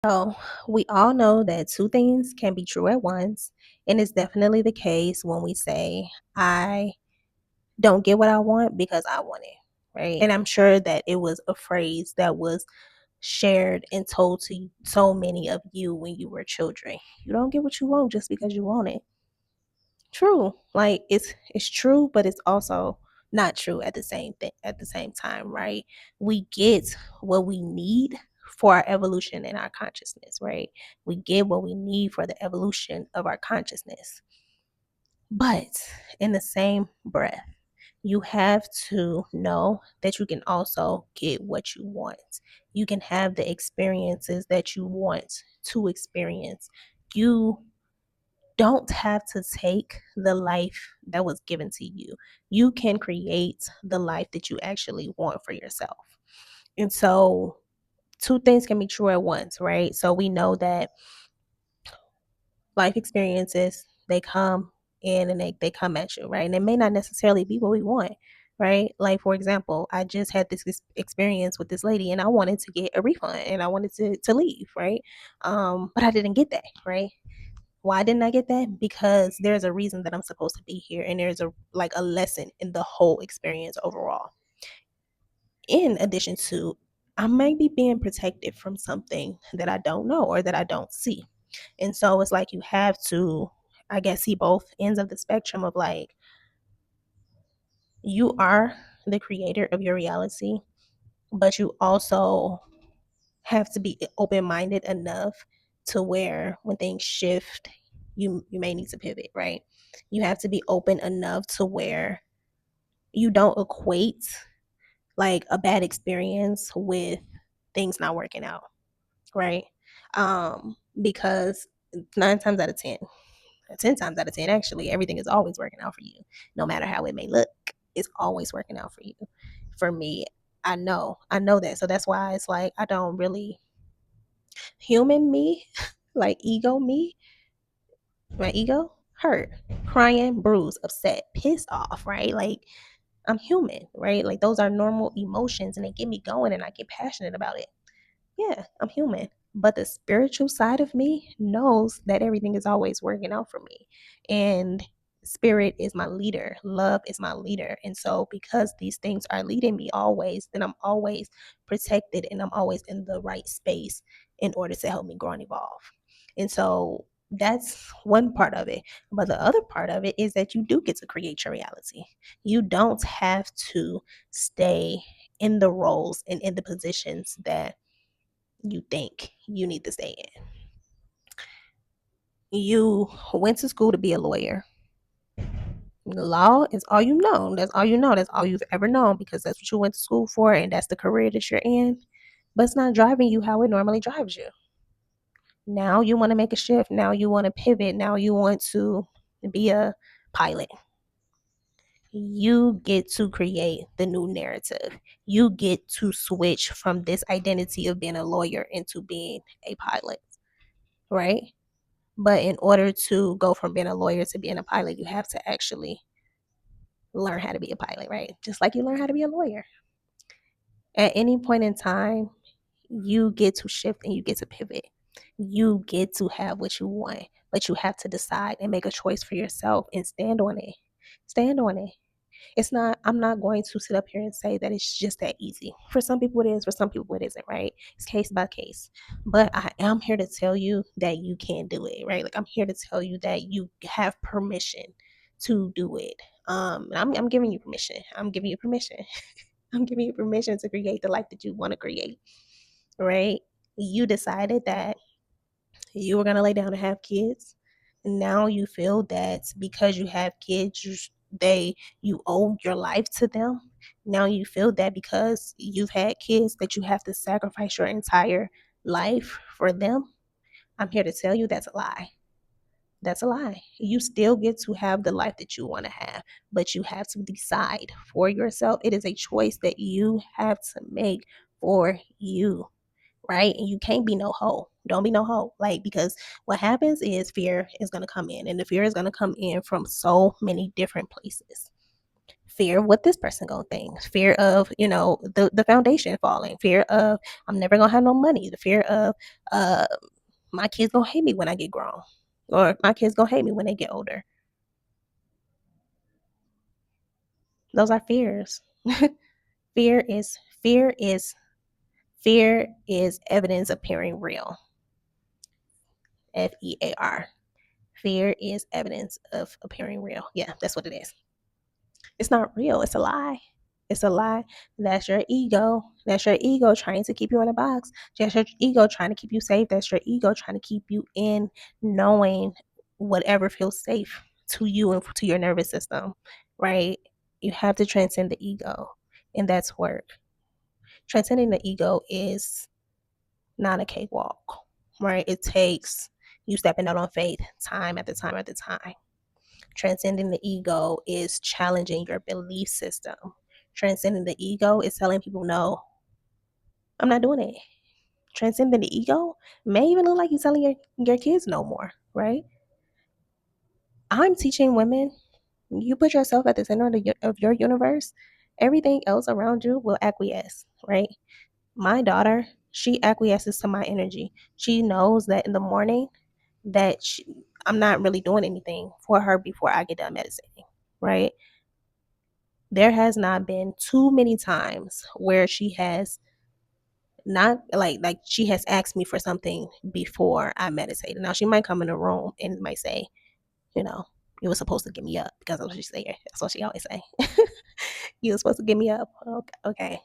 So, we all know that two things can be true at once, and it's definitely the case when we say, I don't get what I want because I want it, right? And I'm sure that it was a phrase that was shared and told to so many of you when you were children. You don't get what you want just because you want it. True. Like it's true, but it's also not true at the same time, right? We get what we need for our evolution and our consciousness, right? We get what we need for the evolution of our consciousness. But in the same breath, you have to know that you can also get what you want. You can have the experiences that you want to experience. You don't have to take the life that was given to you. You can create the life that you actually want for yourself. And so, two things can be true at once, right? So, we know that life experiences, they come in and they come at you, right? And it may not necessarily be what we want, right? Like, for example, I just had this experience with this lady and I wanted to get a refund and I wanted to leave, right? But I didn't get that, right? Why didn't I get that? Because there's a reason that I'm supposed to be here and there's a lesson in the whole experience overall. In addition to, I might be being protected from something that I don't know or that I don't see. And so it's like you have to, I guess, see both ends of the spectrum of like, you are the creator of your reality, but you also have to be open minded enough to where when things shift, you may need to pivot, right? You have to be open enough to where you don't equate like a bad experience with things not working out, right? Because 9 times out of 10, 10 times out of 10, actually, everything is always working out for you. No matter how it may look, it's always working out for you. For me, I know that. So that's why it's like I don't really human me, like ego me, my ego hurt, crying, bruised, upset, pissed off, right? Like I'm human, right? Like those are normal emotions and they get me going and I get passionate about it. Yeah, I'm human. But the spiritual side of me knows that everything is always working out for me. And spirit is my leader, love is my leader. And so, because these things are leading me always, then I'm always protected and I'm always in the right space in order to help me grow and evolve. And so, that's one part of it. But the other part of it is that you do get to create your reality. You don't have to stay in the roles and in the positions that you think you need to stay in. You went to school to be a lawyer. The law is all you know. That's all you know. That's all you've ever known because that's what you went to school for and that's the career that you're in. But it's not driving you how it normally drives you. Now you want to make a shift. Now you want to pivot. Now you want to be a pilot. You get to create the new narrative. You get to switch from this identity of being a lawyer into being a pilot, right? But in order to go from being a lawyer to being a pilot, you have to actually learn how to be a pilot, right? Just like you learn how to be a lawyer. At any point in time, you get to shift and you get to pivot. You get to have what you want, but you have to decide and make a choice for yourself and stand on it. Stand on it. It's not, I'm not going to sit up here and say that it's just that easy. For some people it is, for some people it isn't, right? It's case by case. But I am here to tell you that you can do it, right? Like I'm here to tell you that you have permission to do it. I'm giving you permission. I'm giving you permission. I'm giving you permission to create the life that you want to create, right? You decided that you were going to lay down and have kids. Now you feel that because you have kids, you owe your life to them. Now you feel that because you've had kids that you have to sacrifice your entire life for them. I'm here to tell you that's a lie. That's a lie. You still get to have the life that you want to have, but you have to decide for yourself. It is a choice that you have to make for you, right? And you can't be no hoe. Don't be no hoe. Like, because what happens is fear is going to come in, and the fear is going to come in from so many different places. Fear of what this person gonna think, fear of, the foundation falling, fear of I'm never gonna have no money, the fear of uh my kids gonna hate me when I get grown, or my kids gonna hate me when they get older. Those are fears. fear is fear is evidence appearing real. FEAR. Fear is evidence of appearing real. Yeah, that's what it is. It's not real. It's a lie. It's a lie. That's your ego. That's your ego trying to keep you in a box. That's your ego trying to keep you safe. That's your ego trying to keep you in knowing whatever feels safe to you and to your nervous system, right? You have to transcend the ego, and that's work. Transcending the ego is not a cakewalk, right? It takes you stepping out on faith time after time after time. Transcending the ego is challenging your belief system. Transcending the ego is telling people, no, I'm not doing it. Transcending the ego may even look like you're telling your kids no more, right? I'm teaching women, you put yourself at the center of your universe, everything else around you will acquiesce, right? My daughter, she acquiesces to my energy. She knows that in the morning that I'm not really doing anything for her before I get done meditating, right? There has not been too many times where she has not like she has asked me for something before I meditated. Now she might come in the room and might say, you know, you were supposed to get me up, because that's what she say. That's what she always say. You were supposed to get me up. Okay.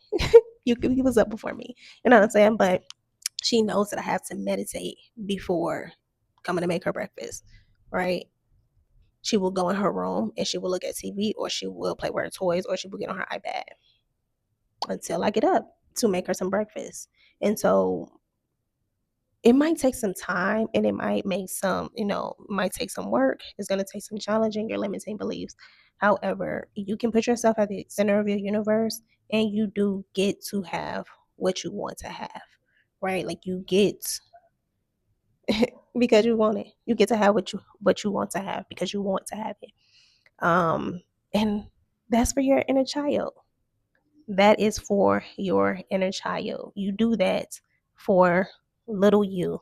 You was up before me. You know what I'm saying? But she knows that I have to meditate before coming to make her breakfast, right? She will go in her room and she will look at TV, or she will play with her toys, or she will get on her iPad until I get up to make her some breakfast. And so it might take some time, and it might make some, might take some work. It's going to take some challenging your limiting beliefs. However, you can put yourself at the center of your universe, and you do get to have what you want to have, right? Like you get because you want it. You get to have what you want to have because you want to have it. And that's for your inner child. That is for your inner child. You do that for little you.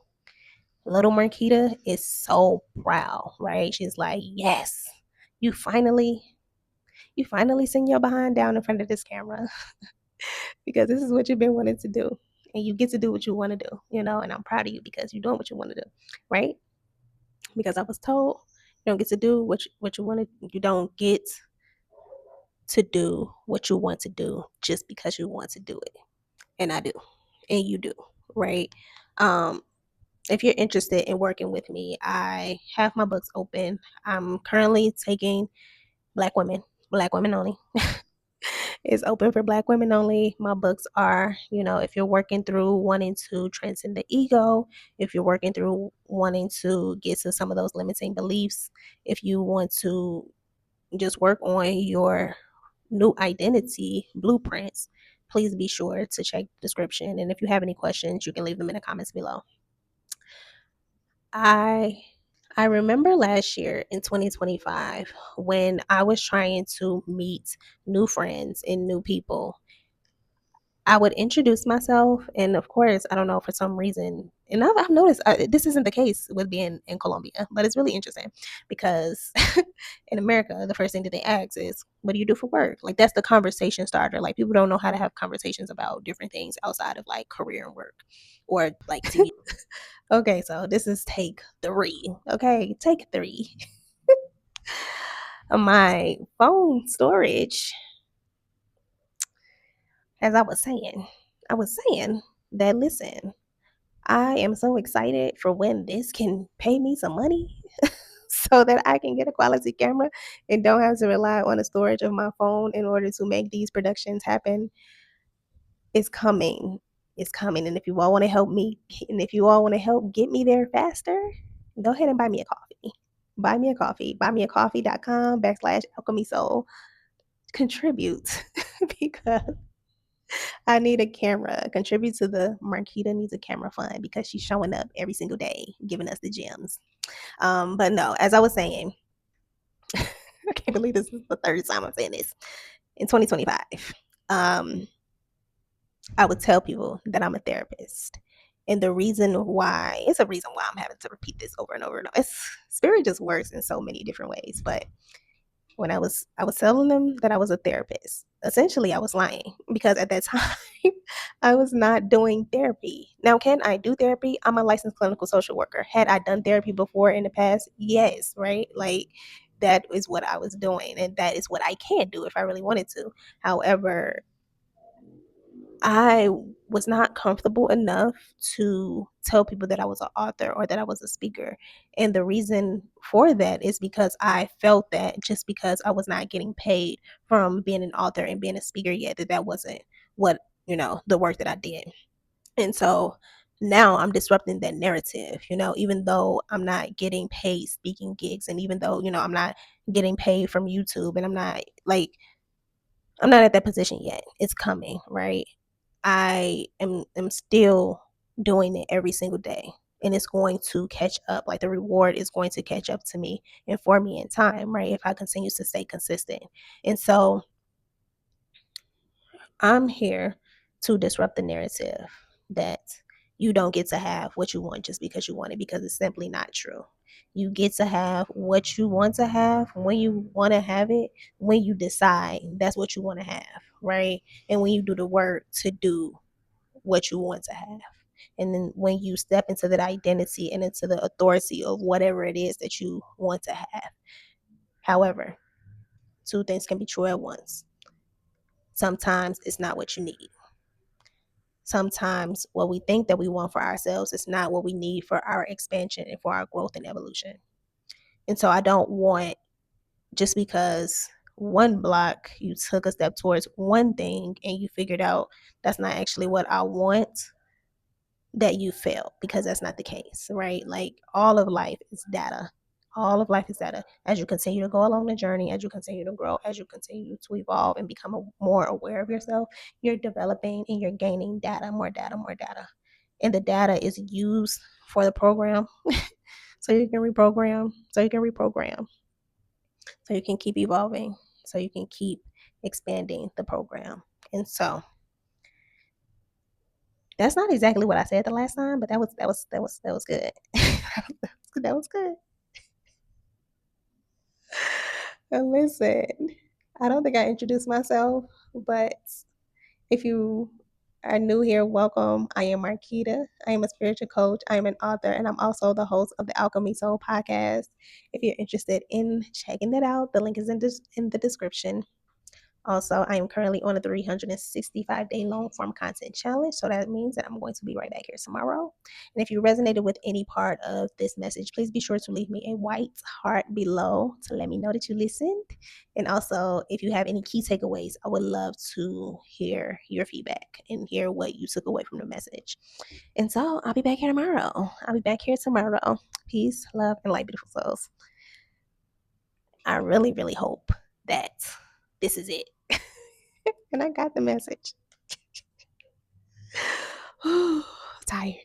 Little Marquita is so proud, right? She's like, yes, you finally, you finally send your behind down in front of this camera because this is what you've been wanting to do. And you get to do what you want to do, and I'm proud of you because you're doing what you want to do, right? Because I was told you don't get to do what you want to, you don't get to do what you want to do just because you want to do it. And I do, and you do, right? Um, if you're interested in working with me, I have my books open. I'm currently taking black women only. It's open for black women only. My books are, if you're working through wanting to transcend the ego, if you're working through wanting to get to some of those limiting beliefs, if you want to just work on your new identity blueprints, please be sure to check the description. And if you have any questions, you can leave them in the comments below. I I remember last year in 2025 when I was trying to meet new friends and new people. I would introduce myself, and of course, I don't know, for some reason, and I've noticed this isn't the case with being in Colombia, but it's really interesting because in America, the first thing that they ask is, "What do you do for work?" Like that's the conversation starter. Like people don't know how to have conversations about different things outside of like career and work, or like TV. Okay, so this is take 3. Okay, take 3. My phone storage, as I was saying that, listen, I am so excited for when this can pay me some money so that I can get a quality camera and don't have to rely on the storage of my phone in order to make these productions happen. It's coming. It's coming. And if you all want to help me, and if you all want to help get me there faster, go ahead and buy me a coffee. Buy me a coffee. Buymeacoffee.com/alchemy soul. Contribute because I need a camera. Contribute to the Marquita Needs a Camera Fund because she's showing up every single day, giving us the gems. But no, as I was saying, I can't believe this is the third time I'm saying this. in 2025, um, I would tell people that I'm a therapist. And the reason why, it's a reason why I'm having to repeat this over and over and over. Spirit just works in so many different ways. But when I was telling them that I was a therapist. Essentially, I was lying because at that time I was not doing therapy. Now, can I do therapy? I'm a licensed clinical social worker. Had I done therapy before in the past? Yes, right? Like that is what I was doing and that is what I can do if I really wanted to. However, I was not comfortable enough to tell people that I was an author or that I was a speaker. And the reason for that is because I felt that just because I was not getting paid from being an author and being a speaker yet, that wasn't what, the work that I did. And so now I'm disrupting that narrative, even though I'm not getting paid speaking gigs and even though, I'm not getting paid from YouTube and I'm not at that position yet. It's coming, right? I am still doing it every single day. And it's going to catch up. Like the reward is going to catch up to me and for me in time, right? If I continue to stay consistent. And so I'm here to disrupt the narrative that you don't get to have what you want just because you want it, because it's simply not true. You get to have what you want to have when you want to have it, when you decide that's what you want to have, right? And when you do the work to do what you want to have. And then when you step into that identity and into the authority of whatever it is that you want to have. However, two things can be true at once. Sometimes it's not what you need. Sometimes what we think that we want for ourselves is not what we need for our expansion and for our growth and evolution. And so I don't want, just because one block you took a step towards one thing and you figured out that's not actually what I want, that you failed, because that's not the case, right? Like all of life is data. All of life is data. As you continue to go along the journey, as you continue to grow, as you continue to evolve and become more aware of yourself, you're developing and you're gaining data, more data, more data. And the data is used for the program so you can reprogram, so you can keep evolving, so you can keep expanding the program. And so that's not exactly what I said the last time, but that was good. That was good. And listen, I don't think I introduced myself, but if you are new here, welcome. I am Marquita. I am a spiritual coach. I am an author, and I'm also the host of the Alchemy Soul podcast. If you're interested in checking that out, the link is in the description. Also, I am currently on a 365-day long form content challenge. So that means that I'm going to be right back here tomorrow. And if you resonated with any part of this message, please be sure to leave me a white heart below to let me know that you listened. And also, if you have any key takeaways, I would love to hear your feedback and hear what you took away from the message. And so I'll be back here tomorrow. Peace, love, and light, beautiful souls. I really, really hope that this is it. And I got the message. Tired.